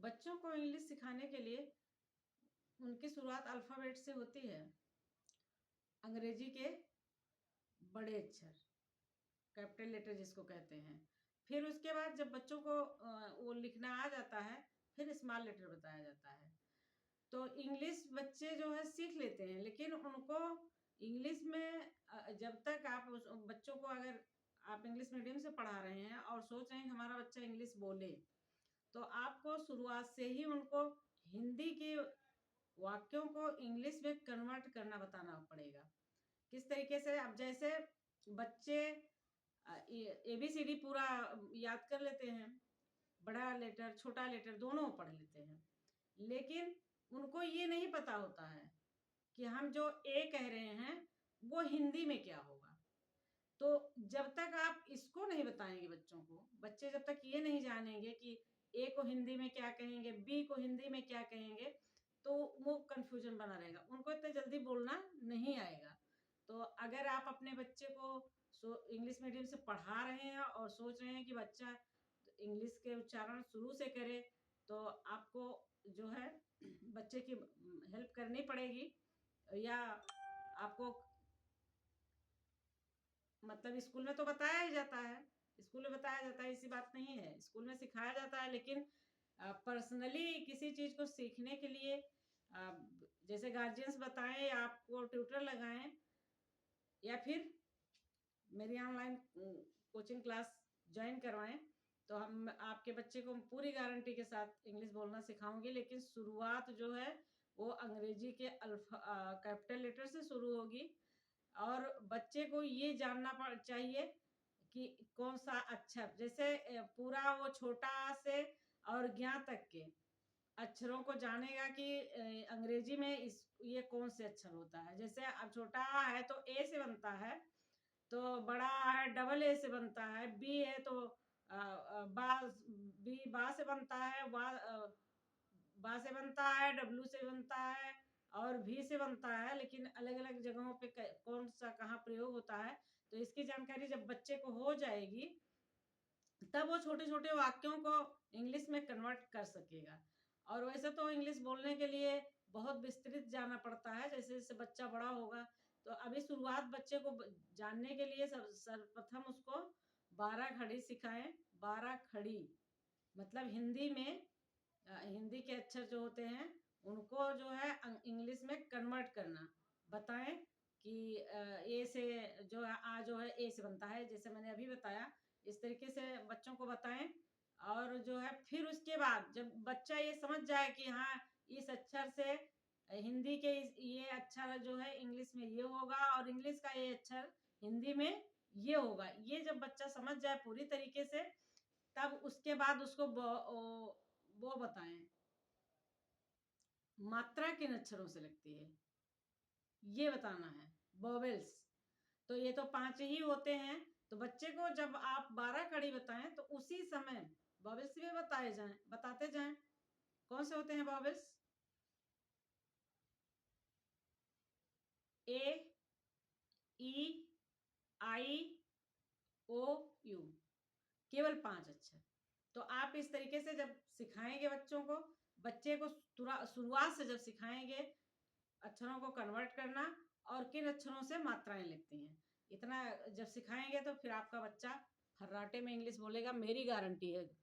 बच्चों को इंग्लिश सिखाने के लिए उनकी शुरुआत अल्फ़ाबेट से होती है। अंग्रेजी के बड़े अक्षर, कैपिटल लेटर जिसको कहते हैं। फिर उसके बाद जब बच्चों को वो लिखना आ जाता है, फिर स्मॉल लेटर बताया जाता है। तो इंग्लिश बच्चे जो है सीख लेते हैं, लेकिन उनको इंग्लिश में जब तक आप उस बच्चों को, अगर आप इंग्लिश मीडियम से पढ़ा रहे हैं और सोच रहे हैं कि हमारा बच्चा इंग्लिश बोले, तो आपको शुरुआत से ही उनको हिंदी के वाक्यों को इंग्लिश में कन्वर्ट करना बताना पड़ेगा। किस तरीके से? अब जैसे बच्चे ABCD पूरा याद कर लेते हैं, बड़ा लेटर छोटा लेटर दोनों पढ़ लेते हैं, लेकिन उनको ये नहीं पता होता है कि हम जो ए कह रहे हैं वो हिंदी में क्या होगा। तो जब तक आप इसको नहीं बताएंगे बच्चों को, बच्चे जब तक ये नहीं जानेंगे कि ए को हिंदी में क्या कहेंगे, बी को हिंदी में क्या कहेंगे, तो वो कंफ्यूजन बना रहेगा, उनको इतना जल्दी बोलना नहीं आएगा। तो अगर आप अपने बच्चे को इंग्लिश मीडियम से पढ़ा रहे हैं और सोच रहे हैं कि बच्चा इंग्लिश के उच्चारण शुरू से करे, तो आपको जो है बच्चे की हेल्प करनी पड़ेगी, या आपको मतलब स्कूल में तो बताया ही जाता है, स्कूल में बताया जाता है, ऐसी बात नहीं है, स्कूल में सिखाया जाता है, लेकिन पर्सनली किसी चीज़ को सीखने के लिए जैसे गार्जियंस बताएं, आपको ट्यूटर लगाएं, या फिर मेरी ऑनलाइन कोचिंग क्लास ज्वाइन करवाएं, तो हम आपके बच्चे को पूरी गारंटी के साथ इंग्लिश बोलना सिखाऊंगी। लेकिन शुरुआत जो है वो अंग्रेजी के कैपिटल लेटर से शुरू होगी, और बच्चे को ये जानना चाहिए कि कौन सा अक्षर, जैसे पूरा वो छोटा से और ज्ञा तक के अक्षरों को जानेगा कि अंग्रेजी में ये कौन से अक्षर होता है। जैसे अब छोटा है तो ए से बनता है, तो बड़ा है डबल ए से बनता है, बी है तो बा से बनता है, बा से बनता है, डब्लू से बनता है, और भी से बनता है, लेकिन अलग अलग जगहों पे कौन सा कहाँ प्रयोग होता है। तो इसकी जानकारी जब बच्चे को हो जाएगी, तब वो छोटे छोटे वाक्यों को इंग्लिश में कन्वर्ट कर सकेगा। और वैसे तो इंग्लिश बोलने के लिए बहुत विस्तृत जाना पड़ता है, जैसे जैसे बच्चा बड़ा होगा। तो अभी शुरुआत बच्चे को जानने के लिए सर्वप्रथम उसको 12 खड़ी सिखाएं। 12 खड़ी मतलब हिंदी में हिंदी के अक्षर जो होते हैं उनको जो है इंग्लिश में कन्वर्ट करना बताएं कि ए से जो है आ जो है ए से बनता है, जैसे मैंने अभी बताया, इस तरीके से बच्चों को बताएं। और जो है फिर उसके बाद जब बच्चा ये समझ जाए कि हाँ इस अक्षर से हिंदी के ये अक्षर जो है इंग्लिश में ये होगा, और इंग्लिश का ये अक्षर हिंदी में ये होगा, ये जब बच्चा समझ जाए पूरी तरीके से, तब उसके बाद उसको वो बताएं मात्रा किन अक्षरों से लगती है, ये बताना है। वोवेल्स तो ये तो 5 ही होते हैं, तो बच्चे को जब आप 12 कड़ी बताएं तो उसी समय वोवेल्स भी बताते जाएं। कौन से होते हैं vowels? A, E, I, O, you, केवल 5 अक्षर। तो आप इस तरीके से जब सिखाएंगे बच्चों को, बच्चे को शुरुआत से जब सिखाएंगे अक्षरों को कन्वर्ट करना और किन अक्षरों से मात्राएं लगती हैं, इतना जब सिखाएंगे तो फिर आपका बच्चा फर्राटे में इंग्लिश बोलेगा, मेरी गारंटी है।